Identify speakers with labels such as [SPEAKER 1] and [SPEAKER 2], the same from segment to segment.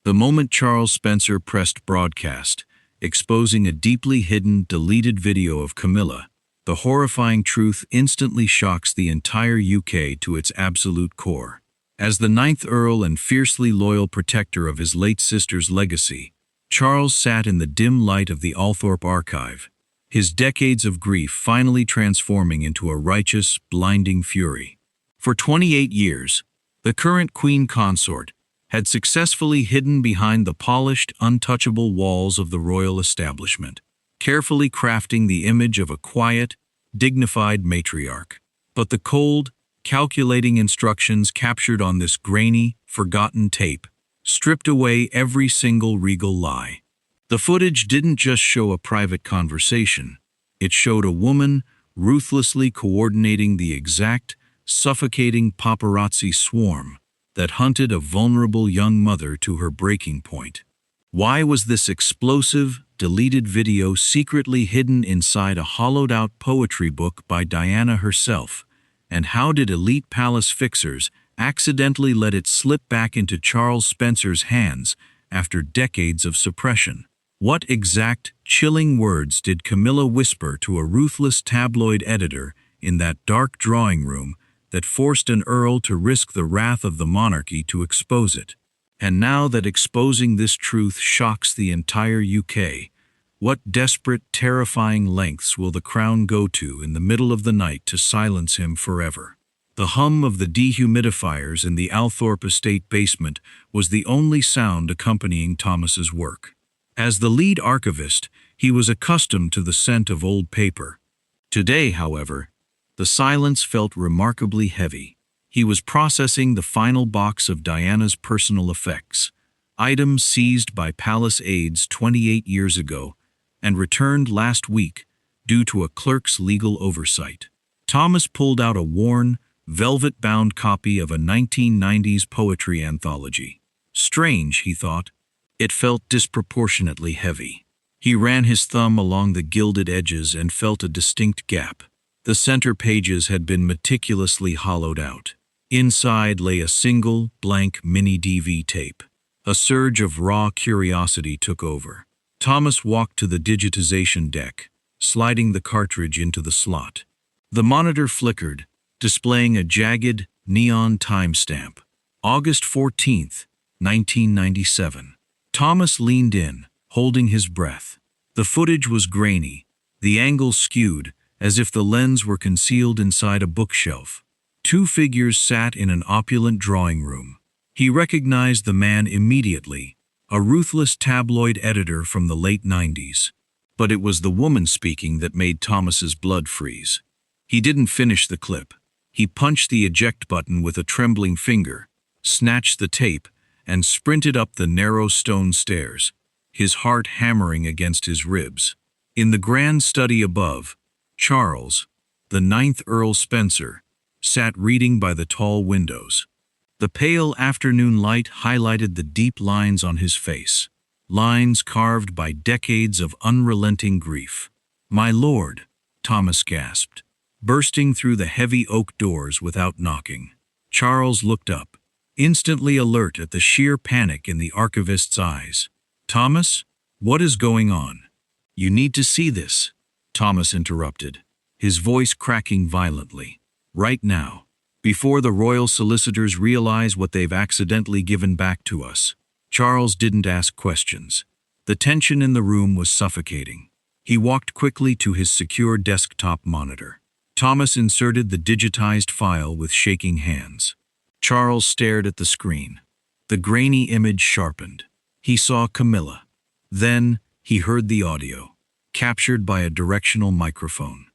[SPEAKER 1] The moment Charles Spencer pressed broadcast, exposing a deeply hidden, deleted video of Camilla, the horrifying truth instantly shocks the entire UK to its absolute core. As the ninth Earl and fiercely loyal protector of his late sister's legacy, Charles sat in the dim light of the Althorp archive, his decades of grief finally transforming into a righteous, blinding fury. For 28 years, the current Queen Consort had successfully hidden behind the polished, untouchable walls of the royal establishment, carefully crafting the image of a quiet, dignified matriarch. But the cold, calculating instructions captured on this grainy, forgotten tape stripped away every single regal lie. The footage didn't just show a private conversation. It showed a woman ruthlessly coordinating the exact, suffocating paparazzi swarm that hunted a vulnerable young mother to her breaking point. Why was this explosive, deleted video secretly hidden inside a hollowed-out poetry book by Diana herself? And how did elite palace fixers accidentally let it slip back into Charles Spencer's hands after decades of suppression? What exact, chilling words did Camilla whisper to a ruthless tabloid editor in that dark drawing room that forced an earl to risk the wrath of the monarchy to expose it? And now that exposing this truth shocks the entire UK, what desperate, terrifying lengths will the Crown go to in the middle of the night to silence him forever? The hum of the dehumidifiers in the Althorp estate basement was the only sound accompanying Thomas's work. As the lead archivist, he was accustomed to the scent of old paper. Today, however, the silence felt remarkably heavy. He was processing the final box of Diana's personal effects, items seized by palace aides 28 years ago and returned last week due to a clerk's legal oversight. Thomas pulled out a worn, velvet-bound copy of a 1990s poetry anthology. Strange, he thought. It felt disproportionately heavy. He ran his thumb along the gilded edges and felt a distinct gap. The center pages had been meticulously hollowed out. Inside lay a single, blank mini-DV tape. A surge of raw curiosity took over. Thomas walked to the digitization deck, sliding the cartridge into the slot. The monitor flickered, displaying a jagged, neon timestamp. August 14th, 1997. Thomas leaned in, holding his breath. The footage was grainy, the angle skewed, as if the lens were concealed inside a bookshelf. Two figures sat in an opulent drawing room. He recognized the man immediately, a ruthless tabloid editor from the late 90s. But it was the woman speaking that made Thomas's blood freeze. He didn't finish the clip. He punched the eject button with a trembling finger, snatched the tape, and sprinted up the narrow stone stairs, his heart hammering against his ribs. In the grand study above, Charles, the ninth Earl Spencer, sat reading by the tall windows. The pale afternoon light highlighted the deep lines on his face, lines carved by decades of unrelenting grief. "My lord," Thomas gasped, bursting through the heavy oak doors without knocking. Charles looked up, instantly alert at the sheer panic in the archivist's eyes. "Thomas, what is going on?" "You need to see this," Thomas interrupted, his voice cracking violently. "Right now, before the royal solicitors realize what they've accidentally given back to us." Charles didn't ask questions. The tension in the room was suffocating. He walked quickly to his secure desktop monitor. Thomas inserted the digitized file with shaking hands. Charles stared at the screen. The grainy image sharpened. He saw Camilla. Then he heard the audio, captured by a directional microphone.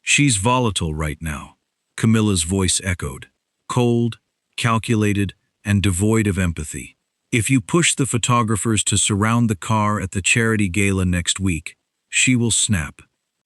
[SPEAKER 1] "She's volatile right now," Camilla's voice echoed, cold, calculated, and devoid of empathy. "If you push the photographers to surround the car at the charity gala next week, she will snap.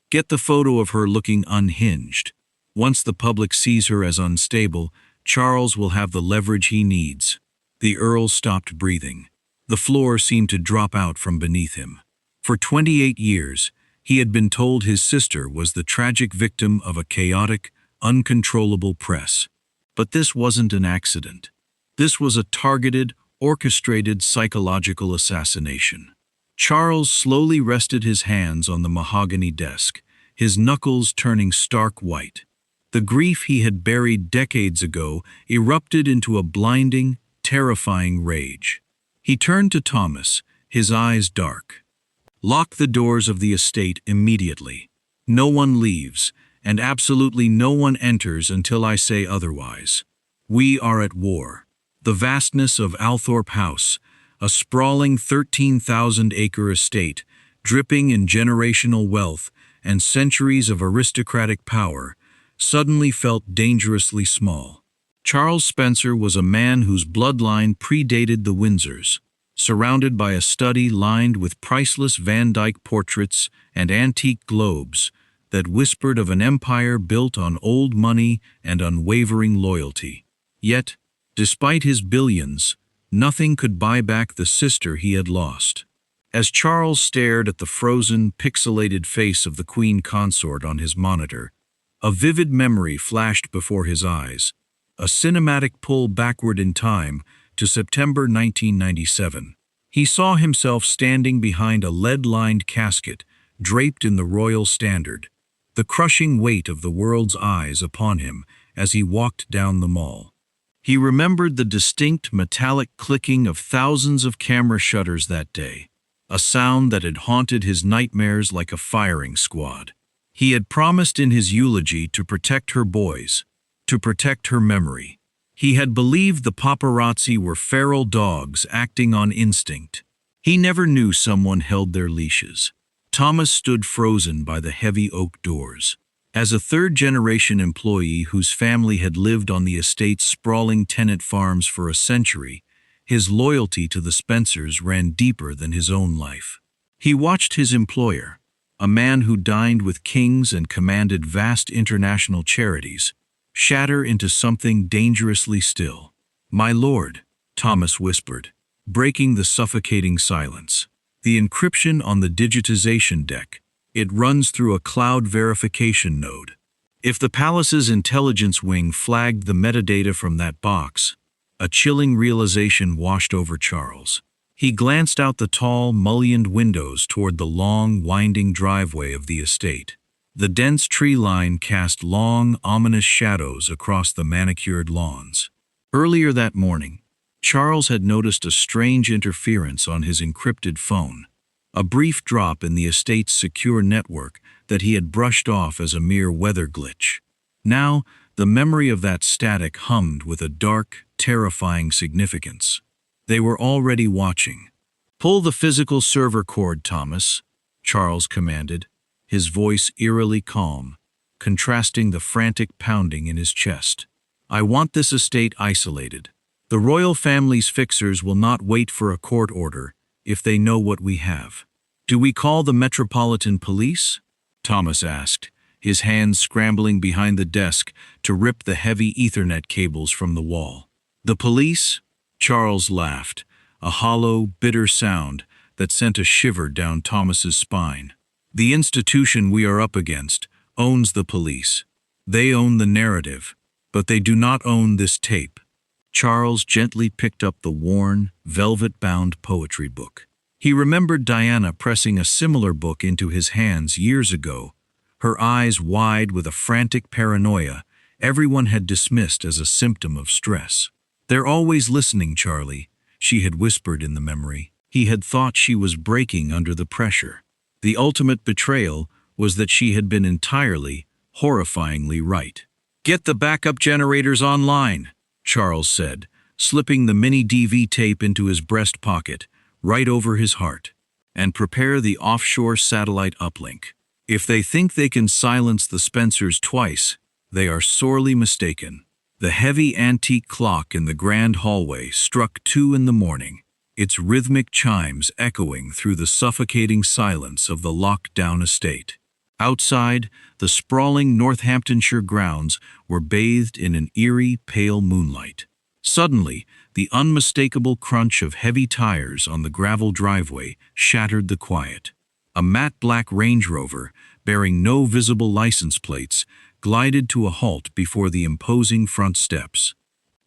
[SPEAKER 1] Get the photo of her looking unhinged. Once the public sees her as unstable, Charles will have the leverage he needs." The Earl stopped breathing. The floor seemed to drop out from beneath him. For 28 years, he had been told his sister was the tragic victim of a chaotic, uncontrollable press. But this wasn't an accident. This was a targeted, orchestrated psychological assassination. Charles slowly rested his hands on the mahogany desk, his knuckles turning stark white. The grief he had buried decades ago erupted into a blinding, terrifying rage. He turned to Thomas, his eyes dark. "Lock the doors of the estate immediately. No one leaves, and absolutely no one enters until I say otherwise. We are at war." The vastness of Althorpe House, a sprawling 13,000-acre estate, dripping in generational wealth and centuries of aristocratic power, suddenly felt dangerously small. Charles Spencer was a man whose bloodline predated the Windsors. Surrounded by a study lined with priceless Van Dyck portraits and antique globes that whispered of an empire built on old money and unwavering loyalty. Yet, despite his billions, nothing could buy back the sister he had lost. As Charles stared at the frozen, pixelated face of the Queen Consort on his monitor, a vivid memory flashed before his eyes, a cinematic pull backward in time to September 1997. He saw himself standing behind a lead-lined casket draped in the royal standard, the crushing weight of the world's eyes upon him as he walked down the mall. He remembered the distinct metallic clicking of thousands of camera shutters that day, a sound that had haunted his nightmares like a firing squad. He had promised in his eulogy to protect her boys, to protect her memory. He had believed the paparazzi were feral dogs acting on instinct. He never knew someone held their leashes. Thomas stood frozen by the heavy oak doors. As a third-generation employee whose family had lived on the estate's sprawling tenant farms for a century, his loyalty to the Spencers ran deeper than his own life. He watched his employer, a man who dined with kings and commanded vast international charities, shatter into something dangerously still. "My lord," Thomas whispered, breaking the suffocating silence. "The encryption on the digitization deck, it runs through a cloud verification node. If the palace's intelligence wing flagged the metadata from that box," a chilling realization washed over Charles. He glanced out the tall, mullioned windows toward the long, winding driveway of the estate. The dense tree line cast long, ominous shadows across the manicured lawns. Earlier that morning, Charles had noticed a strange interference on his encrypted phone, a brief drop in the estate's secure network that he had brushed off as a mere weather glitch. Now, the memory of that static hummed with a dark, terrifying significance. They were already watching. "Pull the physical server cord, Thomas," Charles commanded, his voice eerily calm, contrasting the frantic pounding in his chest. "I want this estate isolated. The royal family's fixers will not wait for a court order if they know what we have." "Do we call the Metropolitan Police?" Thomas asked, his hands scrambling behind the desk to rip the heavy Ethernet cables from the wall. "The police?" Charles laughed, a hollow, bitter sound that sent a shiver down Thomas's spine. "The institution we are up against owns the police. They own the narrative, but they do not own this tape." Charles gently picked up the worn, velvet-bound poetry book. He remembered Diana pressing a similar book into his hands years ago, her eyes wide with a frantic paranoia everyone had dismissed as a symptom of stress. "They're always listening, Charlie," she had whispered in the memory. He had thought she was breaking under the pressure. The ultimate betrayal was that she had been entirely, horrifyingly right. "Get the backup generators online," Charles said, slipping the mini DV tape into his breast pocket, right over his heart, "and prepare the offshore satellite uplink. If they think they can silence the Spencers twice, they are sorely mistaken." The heavy antique clock in the grand hallway struck 2 in the morning, its rhythmic chimes echoing through the suffocating silence of the locked-down estate. Outside, the sprawling Northamptonshire grounds were bathed in an eerie, pale moonlight. Suddenly, the unmistakable crunch of heavy tires on the gravel driveway shattered the quiet. A matte black Range Rover, bearing no visible license plates, glided to a halt before the imposing front steps.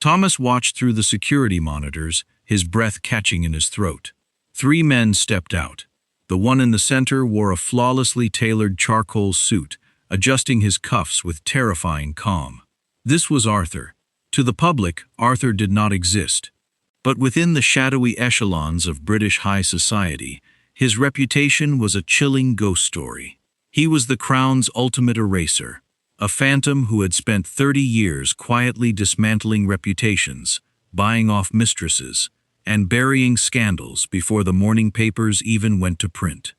[SPEAKER 1] Thomas watched through the security monitors, his breath catching in his throat. 3 men stepped out. The one in the center wore a flawlessly tailored charcoal suit, adjusting his cuffs with terrifying calm. This was Arthur. To the public, Arthur did not exist. But within the shadowy echelons of British high society, his reputation was a chilling ghost story. He was the Crown's ultimate eraser, a phantom who had spent 30 years quietly dismantling reputations, buying off mistresses, and burying scandals before the morning papers even went to print.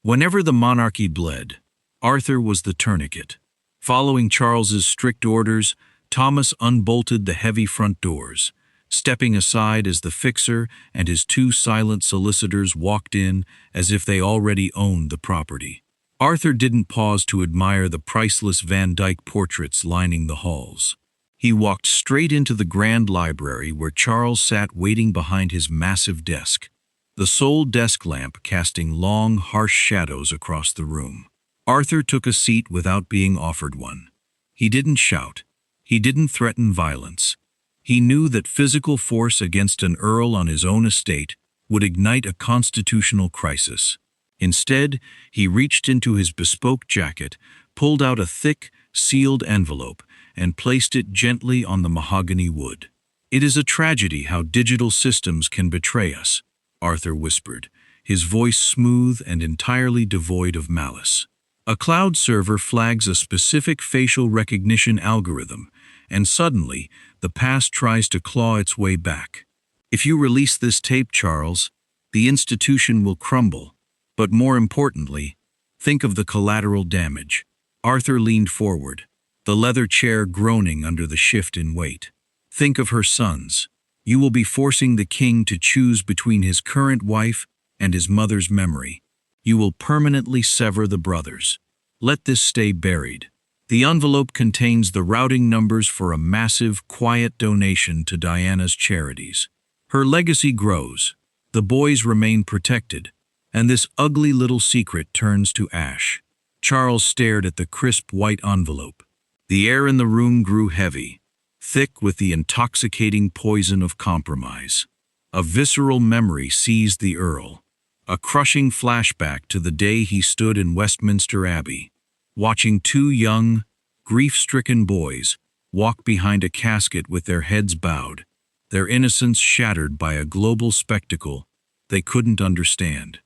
[SPEAKER 1] Whenever the monarchy bled, Arthur was the tourniquet. Following Charles's strict orders, Thomas unbolted the heavy front doors, stepping aside as the fixer and his 2 silent solicitors walked in as if they already owned the property. Arthur didn't pause to admire the priceless Van Dyck portraits lining the halls. He walked straight into the grand library where Charles sat waiting behind his massive desk, the sole desk lamp casting long, harsh shadows across the room. Arthur took a seat without being offered one. He didn't shout. He didn't threaten violence. He knew that physical force against an earl on his own estate would ignite a constitutional crisis. Instead, he reached into his bespoke jacket, pulled out a thick, sealed envelope, and placed it gently on the mahogany wood. "It is a tragedy how digital systems can betray us," Arthur whispered, his voice smooth and entirely devoid of malice. A cloud server flags a specific facial recognition algorithm, and suddenly, the past tries to claw its way back. "If you release this tape, Charles, the institution will crumble. But more importantly, think of the collateral damage." Arthur leaned forward, the leather chair groaning under the shift in weight. "Think of her sons. You will be forcing the king to choose between his current wife and his mother's memory. You will permanently sever the brothers. Let this stay buried." The envelope contains the routing numbers for a massive, quiet donation to Diana's charities. Her legacy grows, the boys remain protected, and this ugly little secret turns to ash. Charles stared at the crisp white envelope. The air in the room grew heavy, thick with the intoxicating poison of compromise. A visceral memory seized the Earl, a crushing flashback to the day he stood in Westminster Abbey, watching 2 young, grief-stricken boys walk behind a casket with their heads bowed, their innocence shattered by a global spectacle they couldn't understand.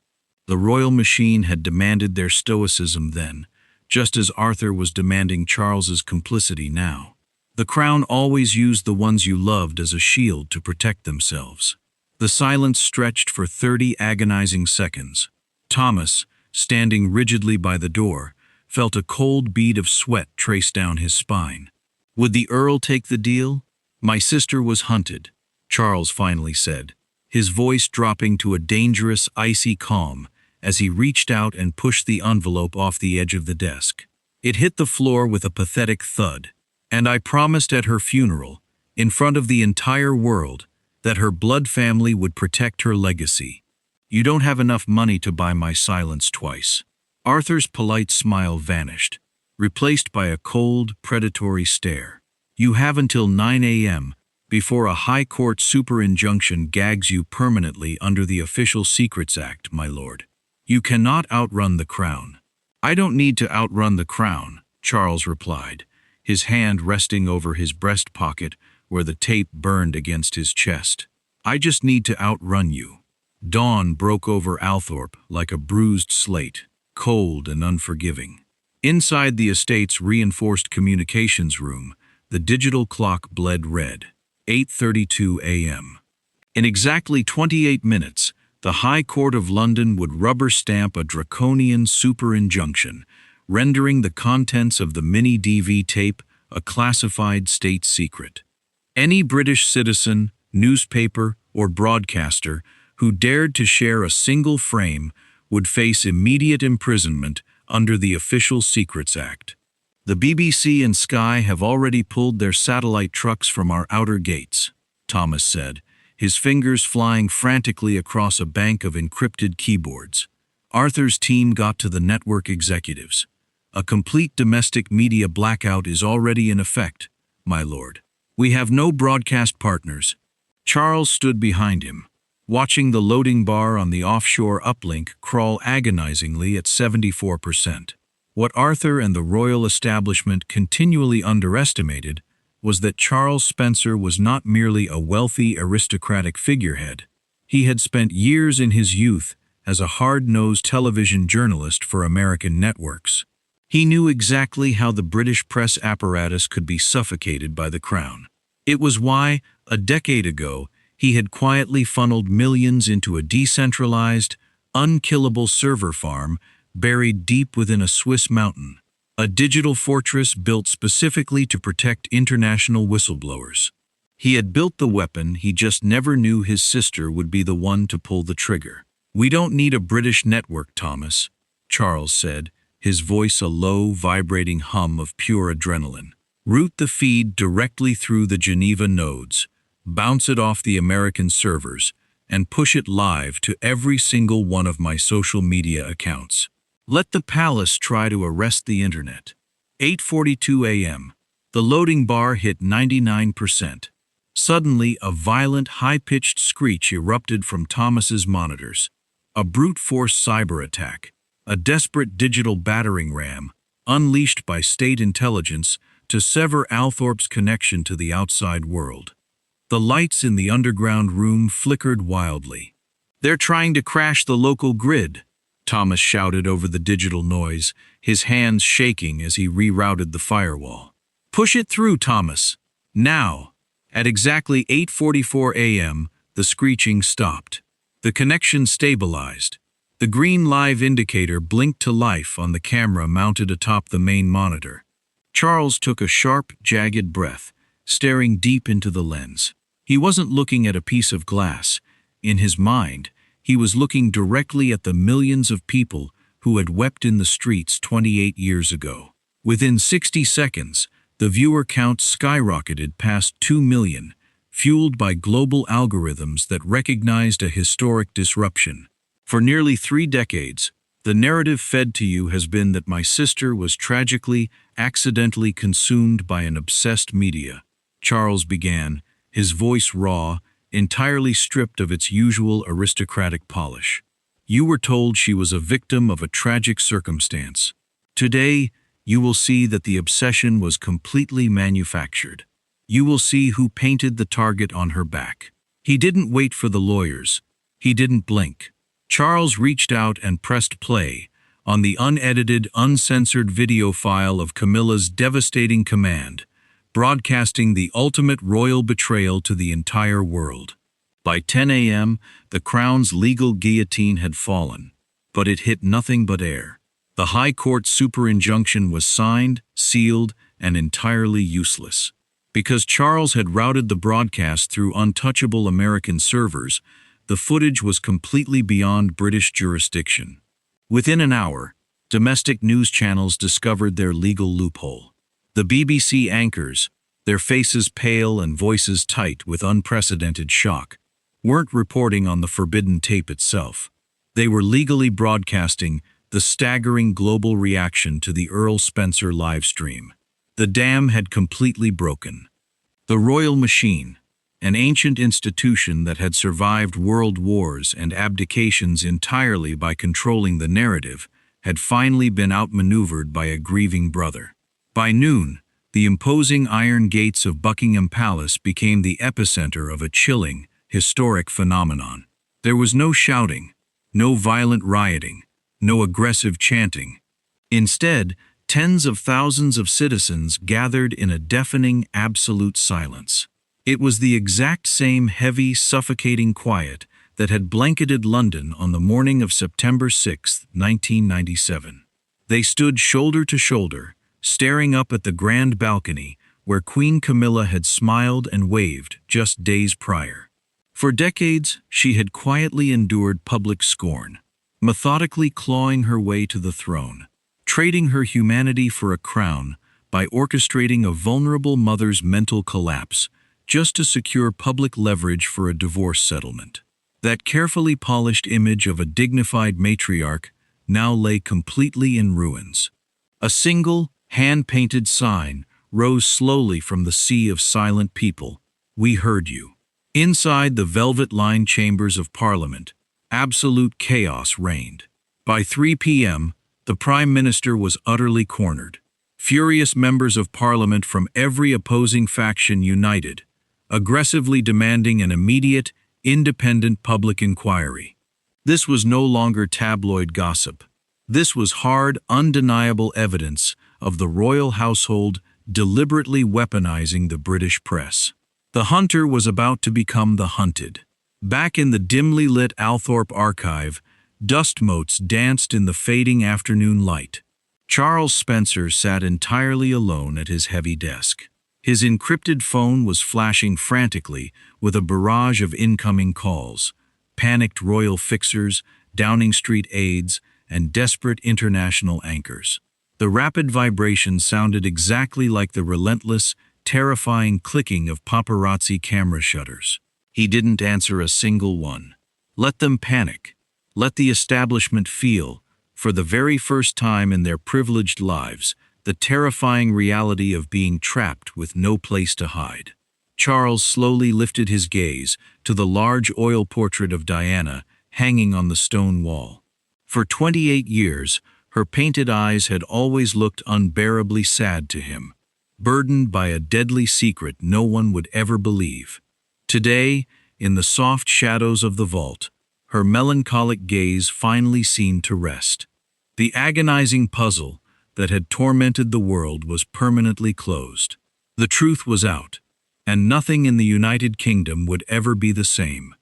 [SPEAKER 1] The royal machine had demanded their stoicism then, just as Arthur was demanding Charles's complicity now. The Crown always used the ones you loved as a shield to protect themselves. The silence stretched for 30 agonizing seconds. Thomas, standing rigidly by the door, felt a cold bead of sweat trace down his spine. Would the Earl take the deal? "My sister was hunted," Charles finally said, his voice dropping to a dangerous, icy calm as he reached out and pushed the envelope off the edge of the desk. It hit the floor with a pathetic thud, "and I promised at her funeral, in front of the entire world, that her blood family would protect her legacy. You don't have enough money to buy my silence twice." Arthur's polite smile vanished, replaced by a cold, predatory stare. "You have until 9 a.m. before a High Court super injunction gags you permanently under the Official Secrets Act, my lord. You cannot outrun the Crown." "I don't need to outrun the Crown," Charles replied, his hand resting over his breast pocket where the tape burned against his chest. "I just need to outrun you." Dawn broke over Althorpe like a bruised slate, cold and unforgiving. Inside the estate's reinforced communications room, the digital clock bled red. 8:32 a.m. In exactly 28 minutes, the High Court of London would rubber stamp a draconian super injunction, rendering the contents of the mini-DV tape a classified state secret. Any British citizen, newspaper, or broadcaster who dared to share a single frame would face immediate imprisonment under the Official Secrets Act. "The BBC and Sky have already pulled their satellite trucks from our outer gates," Thomas said, his fingers flying frantically across a bank of encrypted keyboards. Arthur's team got to the network executives. "A complete domestic media blackout is already in effect, my lord. We have no broadcast partners." Charles stood behind him, watching the loading bar on the offshore uplink crawl agonizingly at 74%. What Arthur and the royal establishment continually underestimated was that Charles Spencer was not merely a wealthy aristocratic figurehead. He had spent years in his youth as a hard-nosed television journalist for American networks. He knew exactly how the British press apparatus could be suffocated by the crown. It was why, a decade ago, he had quietly funneled millions into a decentralized, unkillable server farm buried deep within a Swiss mountain, a digital fortress built specifically to protect international whistleblowers. He had built the weapon, he just never knew his sister would be the one to pull the trigger. "We don't need a British network, Thomas," Charles said, his voice a low, vibrating hum of pure adrenaline. "Route the feed directly through the Geneva nodes, bounce it off the American servers, and push it live to every single one of my social media accounts. Let the palace try to arrest the internet." 8:42 a.m. The loading bar hit 99%. Suddenly, a violent, high-pitched screech erupted from Thomas's monitors. A brute-force cyber attack, a desperate digital battering ram, unleashed by state intelligence to sever Althorp's connection to the outside world. The lights in the underground room flickered wildly. "They're trying to crash the local grid," Thomas shouted over the digital noise, his hands shaking as he rerouted the firewall. "Push it through, Thomas. Now." At exactly 8:44 a.m., the screeching stopped. The connection stabilized. The green live indicator blinked to life on the camera mounted atop the main monitor. Charles took a sharp, jagged breath, staring deep into the lens. He wasn't looking at a piece of glass. In his mind, he was looking directly at the millions of people who had wept in the streets 28 years ago. Within 60 seconds, the viewer count skyrocketed past 2 million, fueled by global algorithms that recognized a historic disruption. For nearly 3 decades, the narrative fed to you has been that my sister was tragically, accidentally consumed by an obsessed media. Charles began, his voice raw, entirely stripped of its usual aristocratic polish. You were told she was a victim of a tragic circumstance. Today, you will see that the obsession was completely manufactured. You will see who painted the target on her back. He didn't wait for the lawyers. He didn't blink. Charles reached out and pressed play on the unedited, uncensored video file of Camilla's devastating command, broadcasting the ultimate royal betrayal to the entire world. By 10 a.m., the crown's legal guillotine had fallen, but it hit nothing but air. The High Court super injunction was signed, sealed, and entirely useless. Because Charles had routed the broadcast through untouchable American servers, the footage was completely beyond British jurisdiction. Within an hour, domestic news channels discovered their legal loophole. The BBC anchors, their faces pale and voices tight with unprecedented shock, weren't reporting on the forbidden tape itself. They were legally broadcasting the staggering global reaction to the Earl Spencer livestream. The dam had completely broken. The royal machine, an ancient institution that had survived world wars and abdications entirely by controlling the narrative, had finally been outmaneuvered by a grieving brother. By noon, the imposing iron gates of Buckingham Palace became the epicenter of a chilling, historic phenomenon. There was no shouting, no violent rioting, no aggressive chanting. Instead, tens of thousands of citizens gathered in a deafening, absolute silence. It was the exact same heavy, suffocating quiet that had blanketed London on the morning of September 6, 1997. They stood shoulder to shoulder, staring up at the grand balcony where Queen Camilla had smiled and waved just days prior. For decades, she had quietly endured public scorn, methodically clawing her way to the throne, trading her humanity for a crown by orchestrating a vulnerable mother's mental collapse just to secure public leverage for a divorce settlement. That carefully polished image of a dignified matriarch now lay completely in ruins. A single, hand-painted sign rose slowly from the sea of silent people. We heard you. Inside the velvet-lined chambers of Parliament, absolute chaos reigned. By 3 p.m., the Prime Minister was utterly cornered. Furious members of Parliament from every opposing faction united, aggressively demanding an immediate, independent public inquiry. This was no longer tabloid gossip. This was hard, undeniable evidence of the royal household deliberately weaponizing the British press. The hunter was about to become the hunted. Back in the dimly lit Althorp archive, dust motes danced in the fading afternoon light. Charles Spencer sat entirely alone at his heavy desk. His encrypted phone was flashing frantically with a barrage of incoming calls, panicked royal fixers, Downing Street aides, and desperate international anchors. The rapid vibrations sounded exactly like the relentless, terrifying clicking of paparazzi camera shutters. He didn't answer a single one. Let them panic. Let the establishment feel, for the very first time in their privileged lives, the terrifying reality of being trapped with no place to hide. Charles slowly lifted his gaze to the large oil portrait of Diana hanging on the stone wall. For 28 years, her painted eyes had always looked unbearably sad to him, burdened by a deadly secret no one would ever believe. Today, in the soft shadows of the vault, her melancholic gaze finally seemed to rest. The agonizing puzzle that had tormented the world was permanently closed. The truth was out, and nothing in the United Kingdom would ever be the same.